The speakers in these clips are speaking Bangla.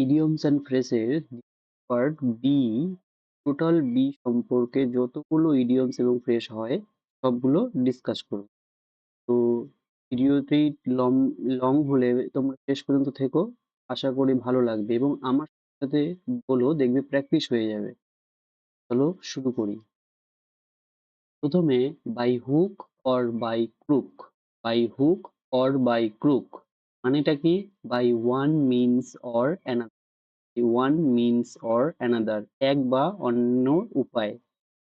ইডিয়মস অ্যান্ড ফ্রেজের পার্ট বি, টোটাল বি সম্পর্কে যতগুলো ইডিয়মস এবং ফ্রেজ হয় সবগুলো ডিসকাস করব। তো ভিডিওটি লং লং হলে তোমরা শেষ পর্যন্ত থেকো, আশা করি ভালো লাগবে এবং আমার সাথে বলো, দেখবে প্র্যাকটিস হয়ে যাবে। চলো শুরু করি। প্রথমে by hook or by crook. By hook or by crook মানেটা কি? By one means or another. One means or another, এক বা অন্য উপায়।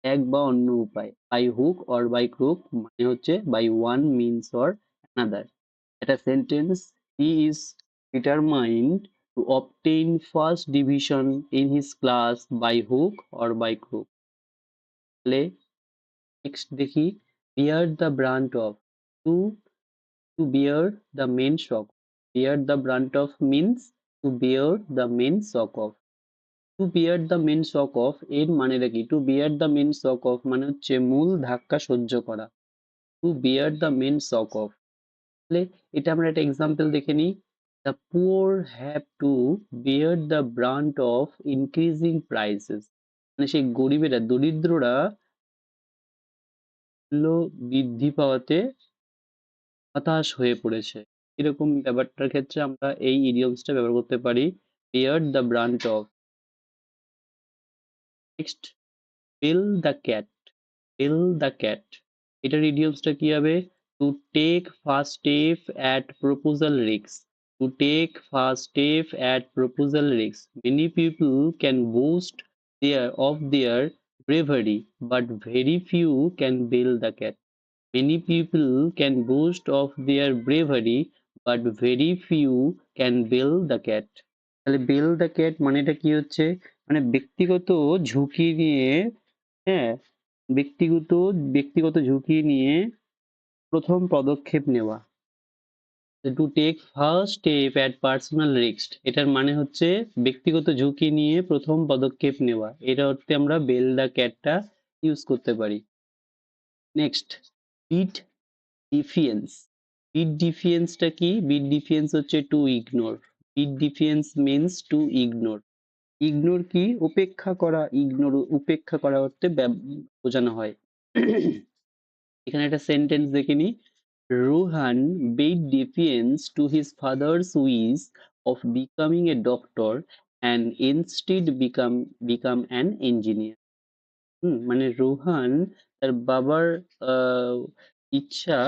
এক বা অন্য উপায়। By hook or by crook মানে হচ্ছে by one means or another. একটা sentence, he is determined to obtain first division in his class by hook or by crook. তাহলে নেক্সট দেখি, bear the brunt of. Two two bear the main shock. Bear the brunt of means to bear the main shock of. To bear the main shock of এর মানেটা কি? To bear the main shock of মানে হচ্ছে মূল ধাক্কা সহ্য করা। To bear the main shock of, তাহলে এটা আমরা একটা এক্সাম্পল দেখে নিই। The poor have to bear the brunt of increasing prices, মানে সেই গরিবেরা, দরিদ্ররা মূল্য বৃদ্ধি পাওয়াতে হতাশ হয়ে পড়েছে। এরকম ব্যাপারটার ক্ষেত্রে আমরা এই ইডিয়মসটা ব্যবহার করতে পারি, bear the brunt of. Next, bell the cat. Bell the cat, এটার ইডিয়মসটা কি হবে? To take first step at proposal risk. To take first step at proposal risk, many people can boast their bravery but very few can bill the cat. Many people can boast of their bravery but very few can bill the cat. তাহলে বিল দ্য ক্যাট মানেটা কি হচ্ছে? মানে ব্যক্তিগত ঝুঁকি নিয়ে, হ্যাঁ, ব্যক্তিগত ব্যক্তিগত ঝুঁকি নিয়ে প্রথম পদক্ষেপ নেওয়া। To take first step at personal risk, এটার মানে হচ্ছে ব্যক্তিগত ঝুঁকি নিয়ে প্রথম পদক্ষেপ নেওয়া। এটা অর্থে আমরা বেল দ্য ক্যাটটা ইউজ করতে পারি। Next, beat defiance. বিট ডিফিয়েন্সটা কি? বিট ডিফিয়েন্স হচ্ছে to ignore. Beat defiance means to ignore. Ignore কি? উপেক্ষা করা। ইগনোর উপেক্ষা করা অর্থে বোঝানো হয়। এখানে একটা সেন্টেন্স দেখে নি। Rohan bade defiance to his father's wish of becoming a doctor and instead become an engineer. মানে রোহান তার বাবার আহ, ইচ্ছা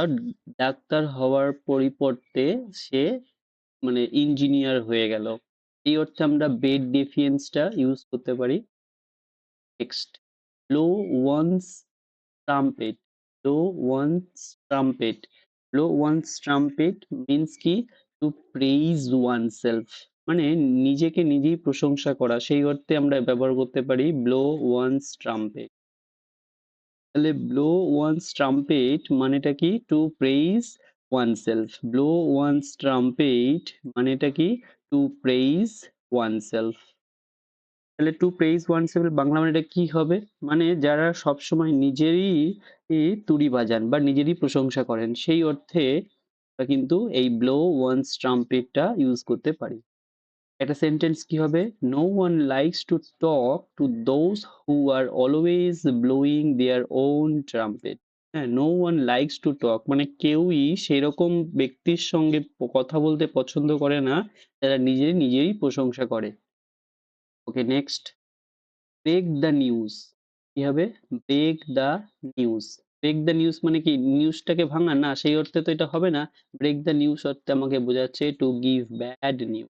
ডাক্তার হওয়ার পরিবর্তে সে মানে ইঞ্জিনিয়ার হয়ে গেল। এই অর্থে আমরা বেড ডেফিয়েন্সটা ইউজ করতে পারি। Next, blow one's trumpet. Blow one's trumpet. Blow one's trumpet means কি? টু প্রেইজ ওয়ান সেলফ, মানে নিজেকে নিজেই প্রশংসা করা। সেই অর্থে আমরা ব্যবহার করতে পারি ব্লো ওয়ান্স ট্রাম্পেট। তাহলে ব্লো ওয়ান্স ট্রাম্পেট মানেটা কি? To praise one self. Blow one's trumpet মানেটা কি? To praise one self. তাহলে to praise one self Bangla মানেটা কি হবে? মানে যারা সবসময় নিজেরই তুড়ি বাজান বা নিজেরই প্রশংসা করেন, সেই অর্থে আমরা কিন্তু এই ব্লো ওয়ান্স ট্রাম্পেটটা ইউজ করতে পারি। একটা সেন্টেন্স কি হবে? No one likes to talk to those who are always blowing their own trumpet. হ্যাঁ, no one likes to talk মানে কেউই সেরকম ব্যক্তির সঙ্গে কথা বলতে পছন্দ করে না যারা নিজেরই প্রশংসা করে। Okay, next, break the news. কি হবে? Break the news. Break the news মানে কি? নিউজটাকে ভাঙা? না, সেই অর্থে তো এটা হবে না। ব্রেক দ্য নিউজ অর্থে আমাকে বোঝাচ্ছে to give bad news.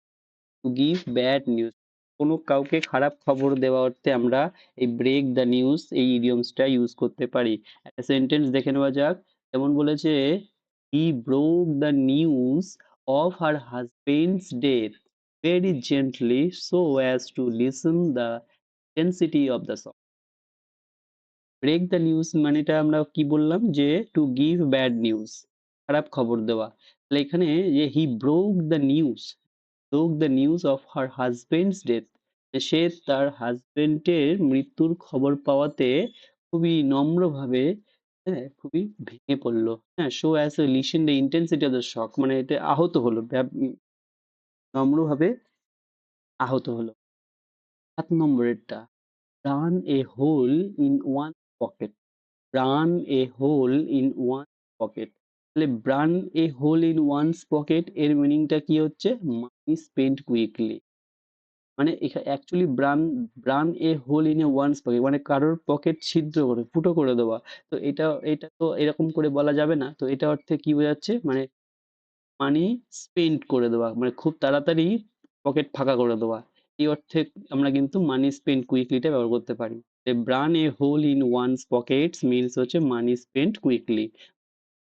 To give bad news, কোনো কাউকে খারাপ খবর দেওয়া অর্থে আমরা এই ব্রেক দ্য নিউজ এই ইডিয়মসটা ইউজ করতে পারি। একটা সেন্টেন্স দেখে নেওয়া যাক। যেমন বলেছে, হি broke the news of her husband's death very gently so as to lessen the intensity of the song. Break the news মানেটা আমরা কি বললাম? যে টু গিভ ব্যাড নিউজ, খারাপ খবর দেওয়া। তাহলে এখানে যে he broke the news, broke the news of her husband's death, সে তার হাজবেন্ডের মৃত্যুর খবর পাওয়াতে খুবই নম্রভাবে, হ্যাঁ, খুবই ভেঙে পড়লো। হ্যাঁ, show as a lessen the intensity of the shock, মানে এতে আহত হলো, নম্রভাবে আহত হলো। ৭ নম্বরেরটা run a hole in one pocket. Run a hole in one pocket. তাহলে burn a hole in one's pocket এর মিনিংটা কি হচ্ছে? Money spent quickly. মানে actually burn a hole in a one's pocket মানে কারোর পকেট ছিদ্র করে ফুটো করে দেওয়া। তো এটা তো এরকম করে বলা যাবে না। তো এটা অর্থে কি বোঝাচ্ছে? মানে মানি স্পেন্ট করে দেওয়া। মানে খুব তাড়াতাড়ি পকেট ফাঁকা করে দেওয়া। এই অর্থে আমরা কিন্তু মানি স্পেন্ট কুইকলি টা ব্যবহার করতে পারি। Burn a hole in one's pockets means হচ্ছে money spent quickly.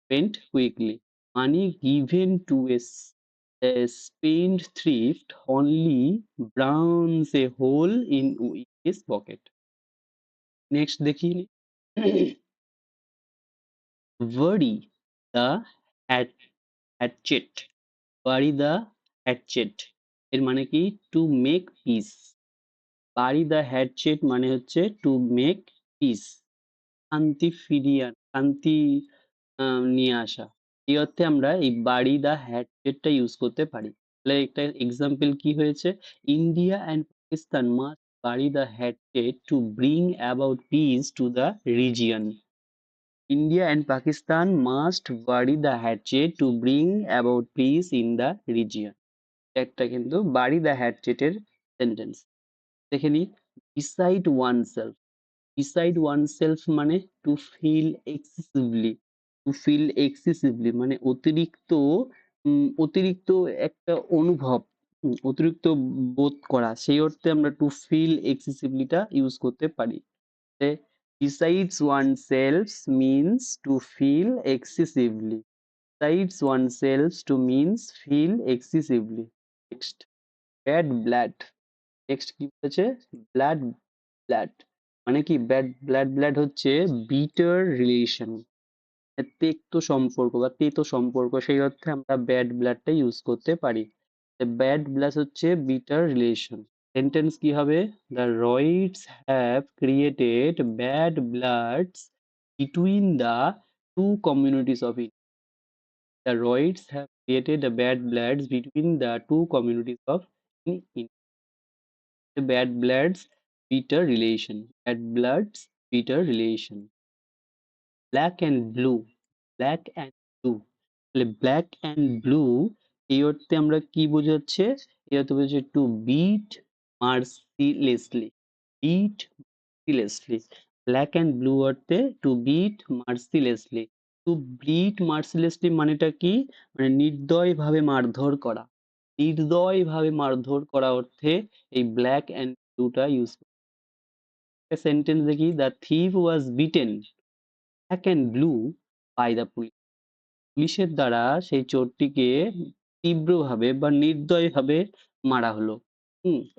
Spent quickly. Money given to a spendthrift only burns a hole in his pocket. Next দেখি bury the hatchet. bury the hatchet এর মানে কি? To make piece. bury the hatchet মানে হচ্ছে টু মেক পিস, শান্তি ফিরিয়ে শান্তি নিয়ে আসা। এই অর্থে আমরা এই বাড়ি দা হ্যাটসেটটা ইউজ করতে পারি। তাহলে একটা এক্সাম্পল কি হয়েছে? India and Pakistan must bury the hatchet to bring about peace to the region. India and Pakistan must bury the hatchet to bring about peace in the region. একটা কিন্তু বাড়ি দ্য হ্যাটসেটের সেন্টেন্স। দেখে নিই decide one self. Decide oneself মানে to feel excessively. To feel excessively মানে অতিরিক্ত অতিরিক্ত একটা অনুভব, অতিরিক্ত বোধ করা। সেই অর্থে আমরা টু ফিল এক্সেসিভলিটা ইউজ করতে পারি। Decides oneself means to feel excessively. Decides oneself to means feel excessively. Next bad blood. Next কি বলেছে? ব্লাড ব্লাড মানে কি? ব্লাড হচ্ছে বিটার রিলেশন, তেক্ত সম্পর্ক বা তেতো সম্পর্ক। সেই অর্থে আমরা ব্যাড ব্লাডটা ইউজ করতে পারি। ব্যাড ব্লাড হচ্ছে বিটার রিলেশন। সেন্টেন্স কি হবে? The riots have created bad bloods between the two communities of India. The riots have created bad bloods between the two communities of India. bad bloods bitter relation. Bad bloods bitter relation. Black and blue. Black and blue. তাহলে ব্ল্যাক অ্যান্ড ব্লু এই অর্থে আমরা কি বোঝাচ্ছে? এই অর্থে বোঝাচ্ছে to beat mercilessly. Beat mercilessly. Black and blue অর্থে to beat mercilessly. To beat mercilessly মানেটা কি? মানে নির্দয়ভাবে মারধর করা। নির্দয়ভাবে মারধর করা অর্থে এই ব্ল্যাক অ্যান্ড ব্লুটা ইউজ। সেন্টেন্স দেখি the thief was beaten black and blue by the police. পুলিশের দ্বারা সেই চোরটিকে তীব্রভাবে বা নির্দয়ভাবে মারা হলো।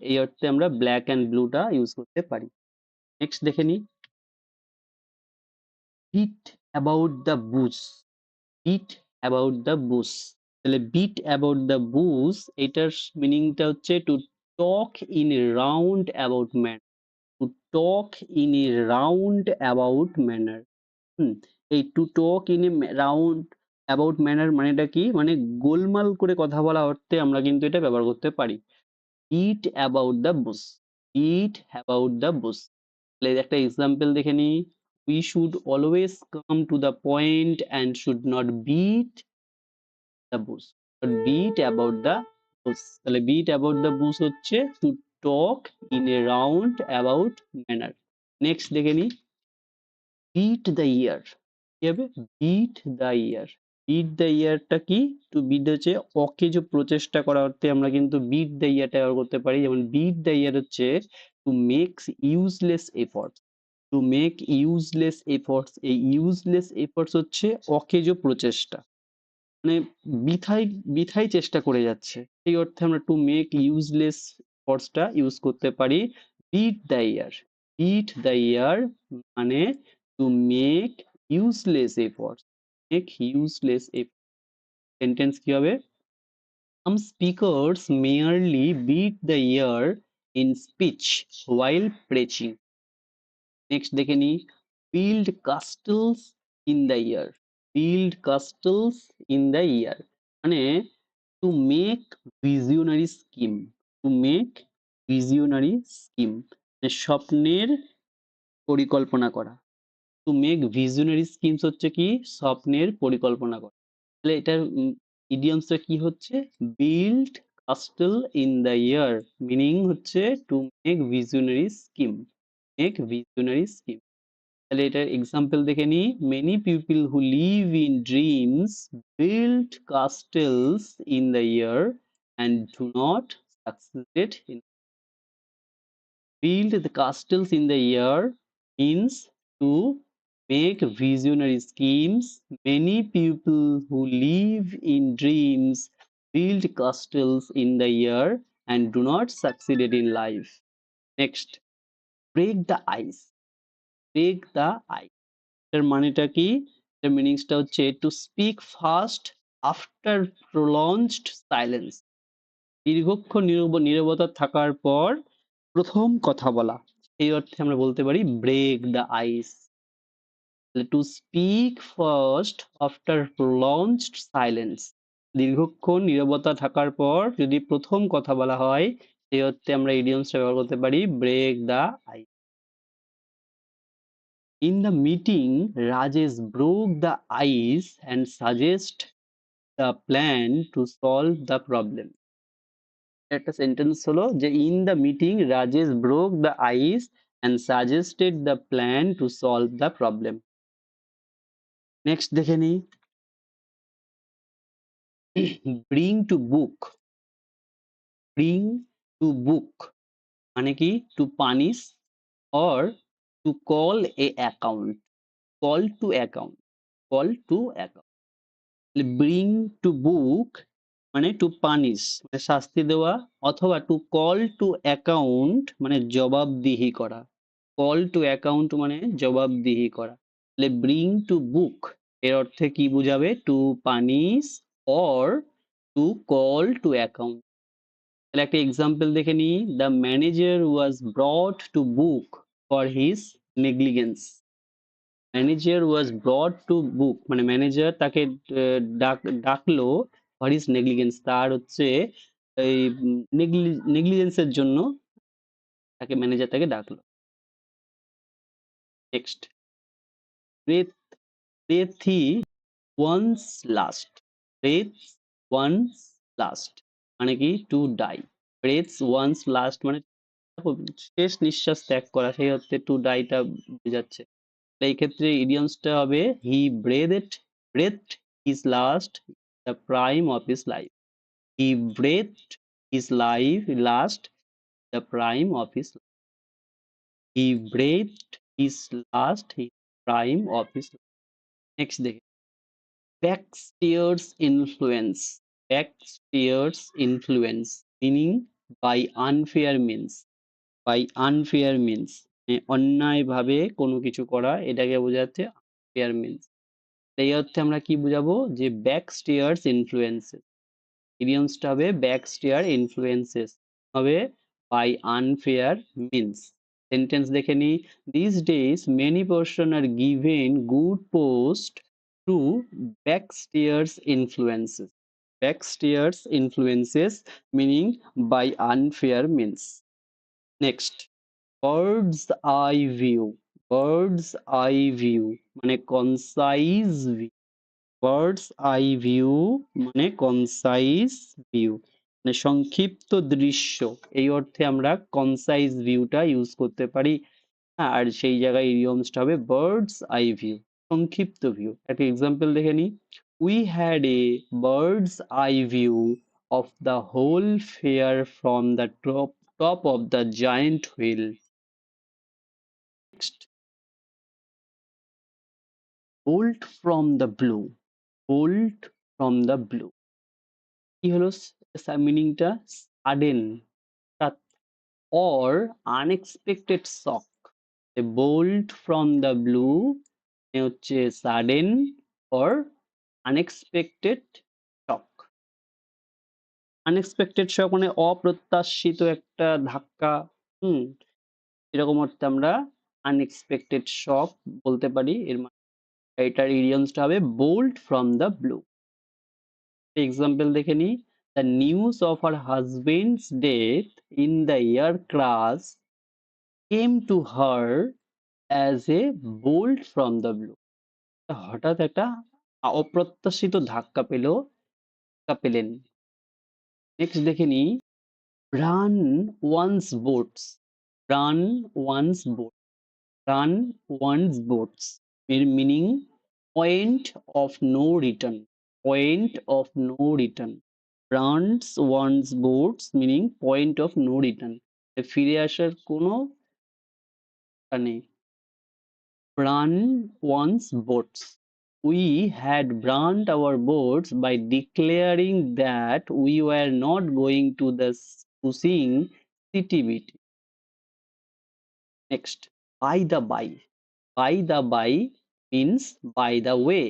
এই অর্থে আমরা ব্ল্যাক অ্যান্ড ব্লুটা ইউজ করতে পারি। নেক্সট দেখে নিই beat about the bush. Beat about the bush. তাহলে বিট অ্যাবাউট দ্য বুশ এটার মিনিংটা হচ্ছে to talk in a round about man. To talk in a round about manner. এই to talk in a round about manner মানেটা কি? মানে গোলমাল করে কথা বলা অর্থে আমরা কিন্তু এটা ব্যবহার করতে পারি। Beat about the bush. Beat about the bush. তাহলে একটা এক্সাম্পল দেখে নিই we should always come to the point and should not beat the bush. Beat about the bush. তাহলে বিট অ্যাবাউট দ্য বুশ হচ্ছে to talk in a round about manner. Next দেখে নিই বিট দ্য ইয়ার। কি হবে? Beat the air. Beat the ইয়ারটা কি? টু বিট হচ্ছে অকেজো প্রচেষ্টা করা অর্থে আমরা কিন্তু বিট দ্য ইয়ারটা ব্যবহার করতে পারি। যেমন বিট দ্য ইয়ার হচ্ছে to makes useless efforts. To make useless efforts. এই ইউজলেস এফর্টস হচ্ছে অকেজো প্রচেষ্টা, মানে বৃথাই বৃথাই চেষ্টা করে যাচ্ছে। সেই অর্থে আমরা টু মেক ইউজলেস এফর্টসটা ইউজ করতে পারি। Beat the air. Beat the air মানে to make useless efforts. Make useless efforts. Sentence কি হবে? Some speakers merely beat the air in speech while preaching. Next দেখে নিই build castles in the air. Build castles in the air মানে to make visionary scheme. To make visionary scheme, মানে স্বপ্নের পরিকল্পনা করা। টু মেক ভিশনারি স্কিমস হচ্ছে কি স্বপ্নের পরিকল্পনা করা। তাহলে এটার ইডিয়মসটা কি হচ্ছে? Build castle in the air, meaning হচ্ছে to make visionary scheme, make visionary scheme. তাহলে এটার এক্সাম্পল দেখে নিই। Many people who live in dreams build castles in the air and do not succeed in. Build the castles in the air means to make visionary schemes. Many people who live in dreams build castles in the air and do not succeed in life. Next, break the ice. Break the ice. এর মানেটা কি? এর মিনিংসটা হচ্ছে to speak fast after prolonged silence. দীর্ঘক্ষণ নীরবতা থাকার পর প্রথম কথা বলা, এই অর্থে আমরা বলতে পারি break the ice. To speak first after prolonged silence, দীর্ঘক্ষণ নীরবতা থাকার পর যদি প্রথম কথা বলা হয়, সেই অর্থে আমরা ইডিয়মসটা ব্যবহার করতে পারি break the ice. In the meeting Rajesh broke the ice and suggest the plan to solve the problem. একটা সেন্টেন্স হলো যে in the meeting Rajesh broke the ice and suggested the plan to solve the problem. Next দেখে নিই, bring to book. Bring to book মানে কি to punish or to call a account. Call to account. Call to account. Bring to book মানে টু পানিশ মানে শাস্তি দেওয়া, অথবা টু কল টু অ্যাকাউন্ট মানে জবাবদিহি করা। কল টু অ্যাকাউন্ট মানে জবাবদিহি করা। তাহলে ব্রিং টু বুক এর অর্থে কি বুঝাবে? To punish or to call to account. তাহলে একটা এক্সাম্পল দেখে নিই। The manager was brought to book for his negligence. Manager was brought to book মানে ম্যানেজার তাকে ডাকলো ফর হিজ নেগলিগেন্স, তার হচ্ছে এই নেগলিজেন্সের জন্য তাকে ম্যানেজার তাকে ডাকলো। Next, breathe breathe one's last. Breathe one's last মানে কি to die. Breathe one's last মানে শেষ নিঃশ্বাস ত্যাগ করা, সেই অর্থে টু ডাইটা বোঝাচ্ছে। এই ক্ষেত্রে ইডিয়মসটা হবে হি breathed his last the prime of his life. He breathed his life last the prime of his life. He breathed his last his prime of his life. Next দেখে backstairs influence. Backstairs influence meaning by unfair means. By unfair means অন্যায়ভাবে কোনো কিছু করা, এটাকে বোঝাচ্ছে unfair means। এই অর্থে আমরা কি বুঝাবো? যে ব্যাক স্টেয়ার্স ইনফ্লুয়েন্সেস। ইডিয়মসটা হবে ব্যাক স্টেয়ার ইনফ্লুয়েন্সেস হবে বাই আনফেয়ার মিনস। সেন্টেন্স দেখে নি। This days many person are given good post to back stairs influences. Back stairs influences meaning by unfair means. Next, bird's eye view. Bird's eye view মানে concise view. Bird's eye view মানে কনসাইজ ভিউ মানে সংক্ষিপ্ত দৃশ্য, এই অর্থে আমরা কনসাইজ ভিউটা ইউজ করতে পারি। আর সেই জায়গায় ইডিয়মসটা হবে বার্ডস আই ভিউ, সংক্ষিপ্ত ভিউ। একটা এক্সাম্পল দেখে নিই। We had a bird's eye view of the whole fair from the top of the giant wheel. Next, bolt from the blue. Bolt from the blue কি হলো? মিনিংটা sudden or unexpected shock. A bolt from the blue হচ্ছে sudden or unexpected shock. Unexpected shock মানে অপ্রত্যাশিত একটা ধাক্কা। হুম, এরকম অর্থে আমরা unexpected shock বলতে পারি। এর মানে এটার ইডিয়মসটা হবে bolt from the blue। Example দেখে নিই। The news of her husband's death in the air crash came to her as a bolt from the blue. হঠাৎ একটা অপ্রত্যাশিত ধাক্কা পেলেন। নেক্সট দেখে নিই, run one's boats, run one's boat, run one's boats এর meaning point of no return, point of no return, runs one's boats meaning point of no return, ফিরে আসার কোনো নেই। Run one's boats. We had burned our boats by declaring that we were not going to sing city beat. Next, by the by. By the by means by the way.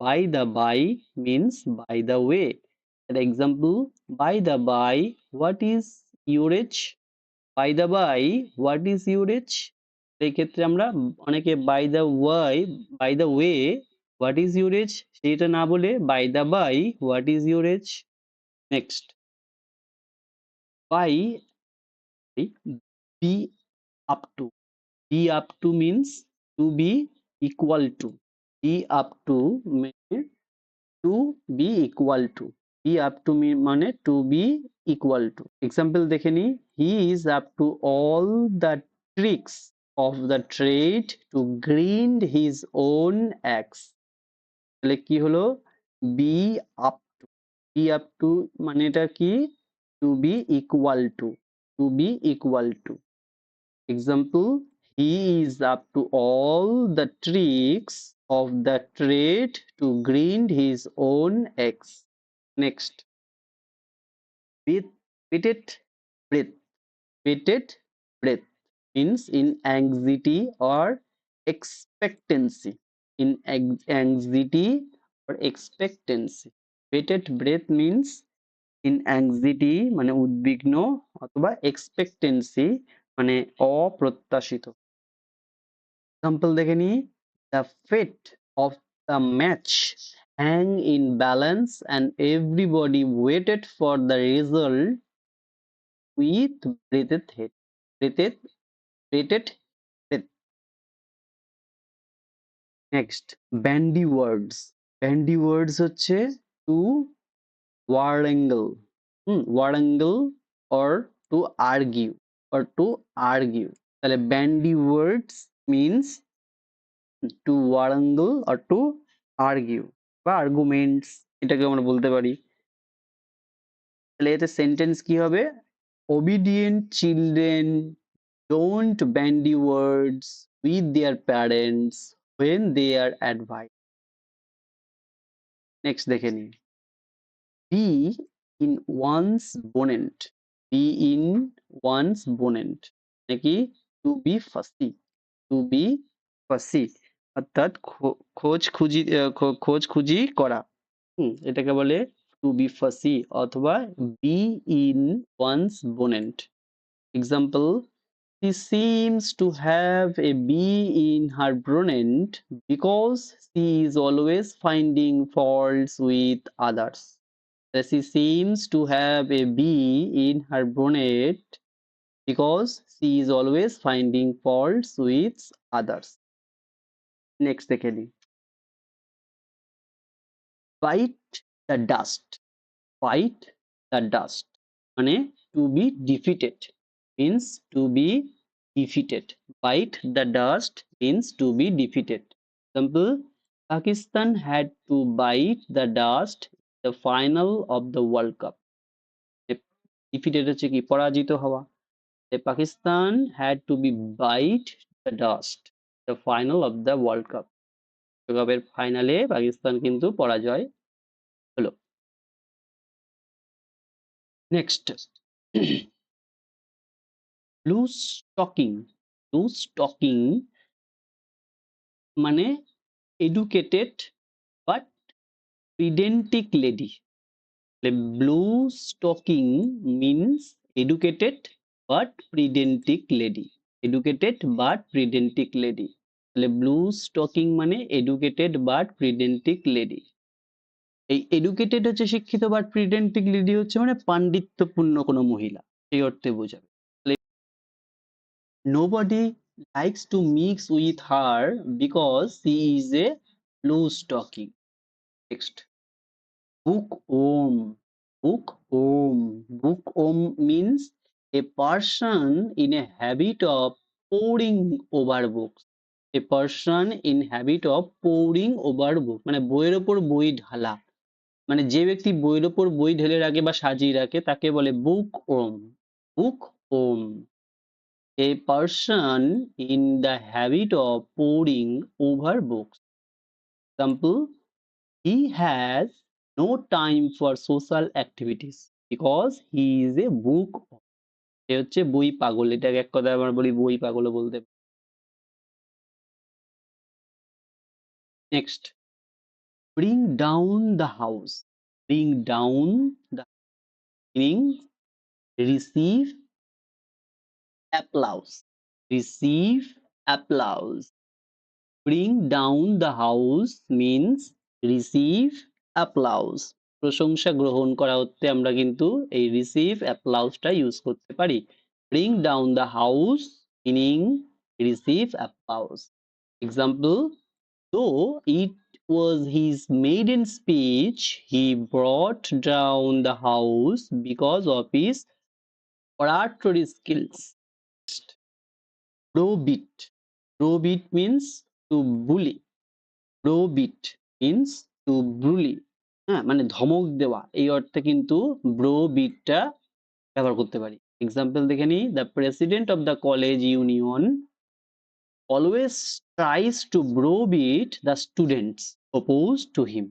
By the by means by the way. An example, by the by, what is your age? By the by, what is your age? সেই ক্ষেত্রে আমরা অনেকে by the way what is your age সেটা না বলে by the by what is your age. Next, by be up to, be up to means to be equal to, be up to মানে to be equal to, be up to মানে to be equal to. Example দেখে নি, he is up to all the tricks of the trade to grind his own axe. তাহলে কি হলো, be up to, be up to মানে এটা কি, to be equal to, to be equal to. Example, he is up to all the tricks of the trade to grind his own eggs. Next, bated breath. Bated breath means in anxiety or expectancy. In anxiety or expectancy. Bated breath means in anxiety মানে উদ্বিগ্ন অথবা expectancy মানে অপ্রত্যাশিত। এক্সাম্পল দেখে নি, the fate of the match hang in balance and everybody waited for the result with bated head, bated breath. Next, bandy words. bandy words হচ্ছে to wrangle, wrangle or to argue or to argue। তাহলে bandy words means to wrangle or to argue বা arguments এটাকে আমরা বলতে পারি। তাহলে এতে সেন্টেন্স কি হবে, obedient children don't bandy words with their parents when they are advised। Next দেখে নিই, be in one's bonnet, be in one's bonnet নাকি to be fussy, to be fussy অর্থাৎ খোঁজ খুঁজি করা, এটাকে বলে টু বি ফাসি অথবা be in once bonnet. Example, she seems to have a bee in her bonnet because she is always finding faults with others. She seems to have a bee in her bonnet because she is always finding faults with others. Next দেখে নিই, bite the dust, bite the dust মানে to be defeated means to be defeated, bite the dust means to be defeated। Example, Pakistan had to bite the dust in the final of the World Cup। defeated হচ্ছে কি, পরাজিত হওয়া। Pakistan had to be bite the dust the final of the World Cup। বিশ্বকাপের ফাইনালে পাকিস্তান কিন্তু পরাজয় হলো। Next, blue stocking, blue stocking মানে educated but pedantic lady। Blue stocking means educated but pedantic lady, educated but pedantic lady। তাহলে ব্লু স্টকিং মানে এডুকেটেড বাট pedantic lady। এই এডুকেটেড হচ্ছে শিক্ষিত, বাট প্রিটেন্ডিং লেডি হচ্ছে মানে পাণ্ডিত্যপূর্ণ কোনো মহিলা, সেই অর্থে বোঝাবে। Nobody likes to mix with her because she is a loose talking. Next, bookworm. Bookworm. Bookworm means a person in a habit of poring over books. A person in habit of poring over book মানে বইয়ের ওপর বই ঢালা, মানে যে ব্যক্তি বইয়ের ওপর বই ঢেলে রাখে বা সাজিয়ে রাখে তাকে বলে bookworm. Bookworm. A person in the habit of poring over books. Example, he has no time for social activities because he is a book. সে হচ্ছে বই পাগল, এটাকে এক কথায় আমরা বলি বই পাগলও বলতে। Next, bring down the house. Bring down the meaning receive applause. Receive applause. Bring down the house means receive applause. প্রশংসা গ্রহণ করা হতে আমরা কিন্তু এই receive applause টা ইউজ করতে পারি। Bring down the house meaning receive applause. Example, though it was his maiden speech, he brought down the house because of his oratory skills. Browbeat. Browbeat means to bully. Browbeat means to bully. হ্যাঁ, মানে ধমক দেওয়া, এই অর্থে কিন্তু ব্রোবিটটা ব্যবহার করতে পারি। এক্সাম্পল দেখে নিই, the president of the college union always tries to browbeat the students oppose to him.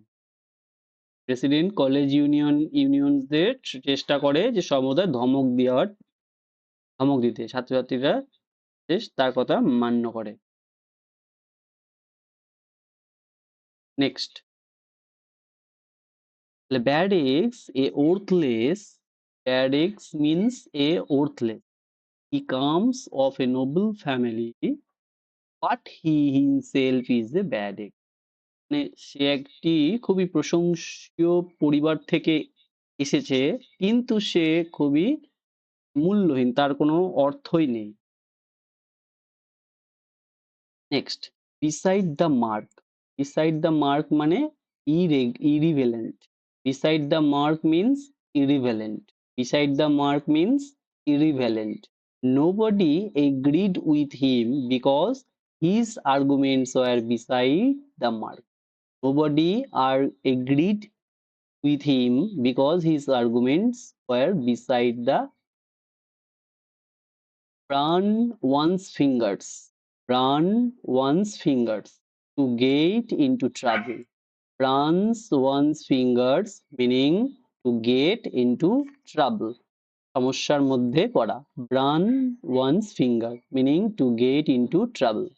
President college ইউনিয়নদের চেষ্টা করে যে সমুদায় ধমক দিতে, ছাত্রছাত্রীরা তার কথা মান্য করে। Next, bad eggs a worthless. Bad eggs means a worthless. He comes of a noble family but he himself is a bad egg. মানে সে একটি খুবই প্রশংসনীয় পরিবার থেকে এসেছে কিন্তু সে খুবই মূল্যহীন, তার কোনো অর্থই নেই। Next, beside the mark. Beside the mark মানে irrelevant. Beside the mark means irrelevant. Beside the mark means irrelevant. Nobody agreed with him because his arguments were beside the mark. Nobody agreed with him because his arguments were beside the. Burn one's fingers. Burn one's fingers to get into trouble. Burns one's fingers meaning to get into trouble. সমস্যার মধ্যে পড়া। Burn one's finger meaning to get into trouble.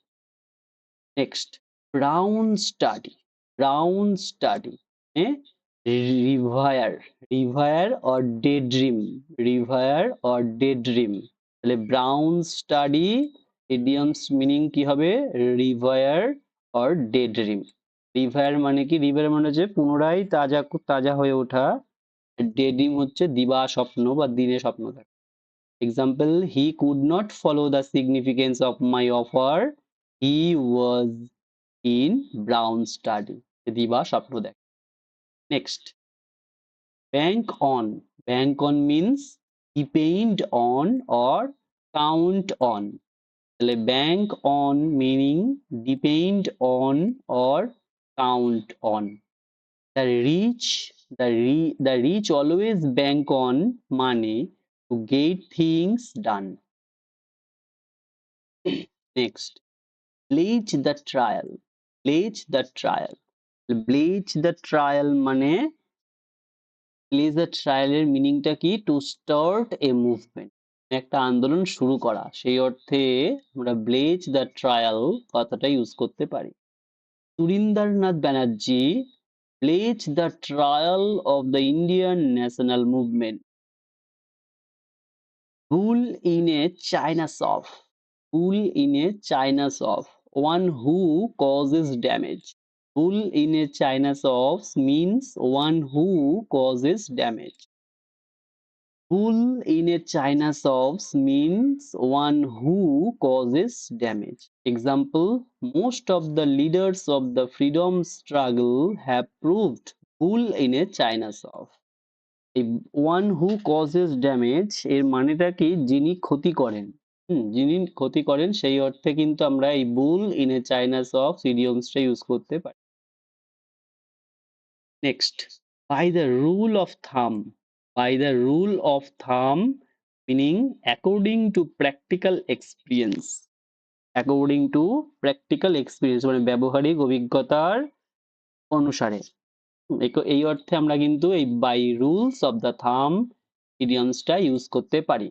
Next, brown study. Brown study. Revere. Revere or daydream. Revere or daydream. তাহলে ব্রাউন স্টাডি ইডিয়মস মিনিং কি হবে? রিভায়ার অর ডেড্রিম। রিভায়ার মানে কি? রিভায়ার মানে হচ্ছে পুনরায় তাজা হয়ে ওঠা। ডেড্রিম হচ্ছে দিবা স্বপ্ন বা দিনে স্বপ্ন দেখা। Example, he could not follow the significance of my offer, he was in brown study. দিবা স্বপ্ন দেখা। Next, bank on. Bank on means depend on or count on. তাহলে bank on meaning depend on or count on. The rich always bank on money to get things done. Next, pledge the trial. Pledge the trial. Pledge the trial মানে প্লেজ দ্য ট্রায়ালের মিনিংটা কি? টু স্টার্ট এ মুভমেন্ট, একটা আন্দোলন শুরু করা, সেই অর্থে আমরা ব্লেজ দ্য ট্রায়াল কথাটা ইউজ করতে পারি। Surendranath Banerjee blaze the trial of the Indian national movement. Bull in a china shop. Bull in a china shop, one who causes damage. Bull in a China shop means one who causes damage. Bull in a China shop means one who causes damage. Example, most of the leaders of the freedom struggle have proved bull in a China shop. এই ওয়ান হু কজেস ড্যামেজ এর মানেটা কি যিনি ক্ষতি করেন। যিনি ক্ষতি করেন সেই অর্থে কিন্তু আমরা এই bull in a china shop ইডিয়মসটা ইউজ করতে পারি। Next, by the rule of thumb. By the rule of thumb meaning according to practical experience. According to practical experience মানে ব্যবহারিক অভিজ্ঞতার অনুসারে। এই অর্থে আমরা কিন্তু এই বাই রুলস অফ দ্য থাম ইডিয়মসটা ইউজ করতে পারি।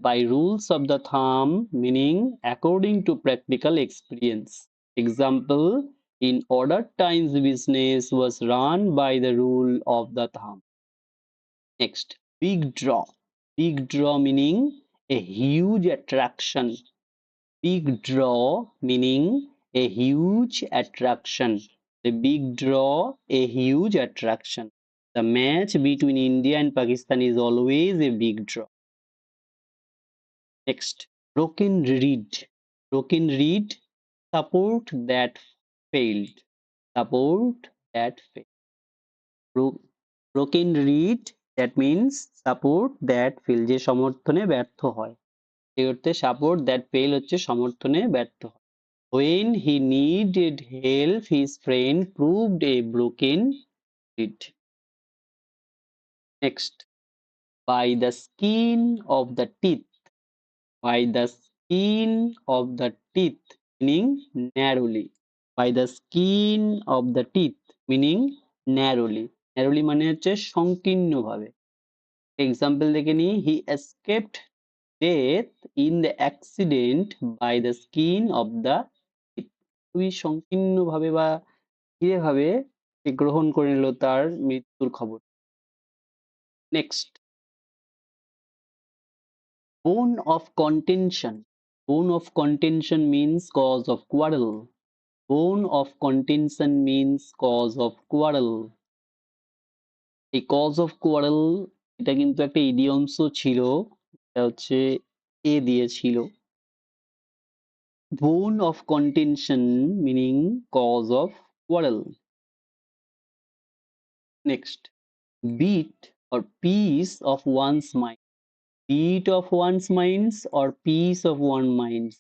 বাই রুলস অফ দ্য থাম meaning according to practical experience. Example, in order times business was run by the rule of the thumb. Next, big draw. Big draw meaning a huge attraction. Big draw meaning a huge attraction. The big draw, a huge attraction. The match between India and Pakistan is always a big draw. Next, broken reed. Broken reed, support that failed. Support that failed. Broken reed, that means support that failed, যে সমর্থনে ব্যর্থ হয়। এই অর্থে সাপোর্ট দ্যাট ফেল হচ্ছে সমর্থনে ব্যর্থ হয়। When he needed help, his friend proved a broken reed. Next, by the skin of the teeth. By the skin of the teeth meaning narrowly. By the skin of the teeth meaning narrowly. Narrowly মানে হচ্ছে সংকীর্ণভাবে। এক্সাম্পল দেখে নিই, he escaped death in the accident by the skin of the teeth. খুবই সংকীর্ণভাবে বা ধীরেভাবে সে গ্রহণ করে নিল তার মৃত্যুর খবর। Next, bone of contention. Bone of contention means cause of quarrel. Bone of contention means cause of quarrel. এই cause of quarrel এটা কিন্তু একটা ইডিয়মসও ছিল, এটা হচ্ছে এ দিয়েছিল। Bone of contention meaning cause of quarrel. Next, beat or piece of one's mind. Beat of one's minds or piece of one minds.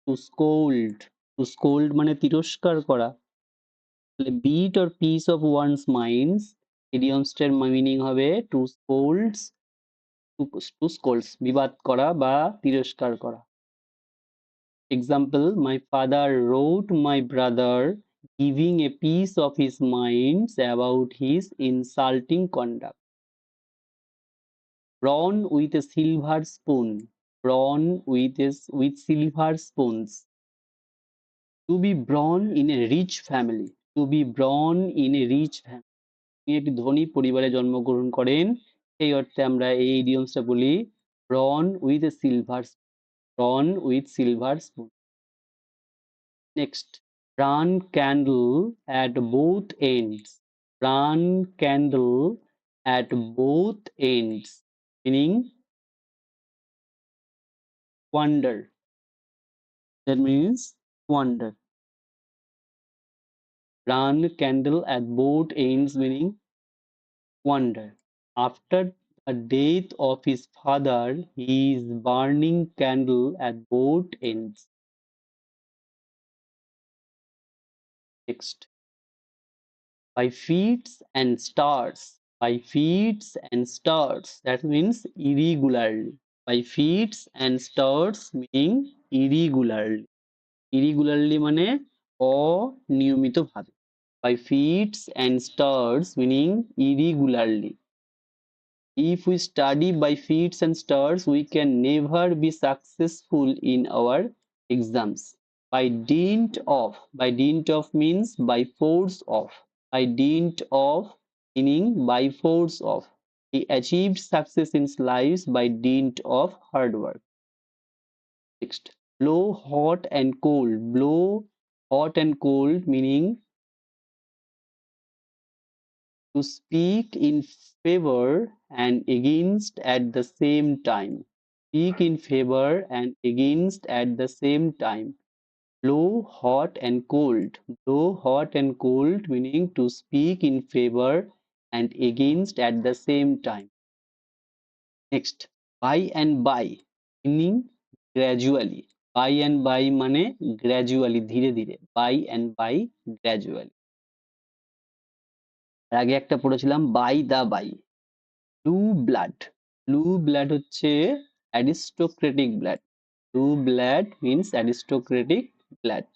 To scold. To scold মানে তিরস্কার করা। Bit or piece of one's minds ইডিয়মসটার মিনিং হবে টু স্কোল্ডস। টু স্কোল্ডস বিবাদ করা বা তিরস্কার করা। Example, my father wrote my brother giving a piece of his mind about his insulting conduct. Brawn with a silver spoon. Brawn with silver spoons. To be born in a rich family. To be born in a rich family. তিনি একটি ধনী পরিবারে জন্মগ্রহণ করেন, সেই অর্থে আমরা এই ইডিয়মসটা বলি born with a silver born with silver spoon. Next, burn candle at both ends. Burn candle at both ends meaning wonder. That means wonder. Burn candle at both ends meaning wonder. After the death of his father, he is burning candle at both ends. Next, by feats and stars. By feats and stars, that means irregularly. By feats and stars meaning irregularly. Irregularly মানে অনিয়মিতভাবে। By feats and stars meaning irregularly. If we study by feats and stars, we can never be successful in our exams. By dint of means by force of. By dint of meaning by force of. He achieved success in his life by dint of hard work. Next, blow hot and cold. Blow hot and cold meaning to speak in favor and against at the same time. Speak in favor and against at the same time. Blow hot and cold. Blow hot and cold meaning to speak in favor and against at the same time. Next, by and by meaning gradually. By and by মানে gradually ধীরে ধীরে. By and by gradually. এর আগে একটা পড়েছিলাম by the by. Blue blood. Blue blood হচ্ছে aristocratic blood. Blue blood means aristocratic blood.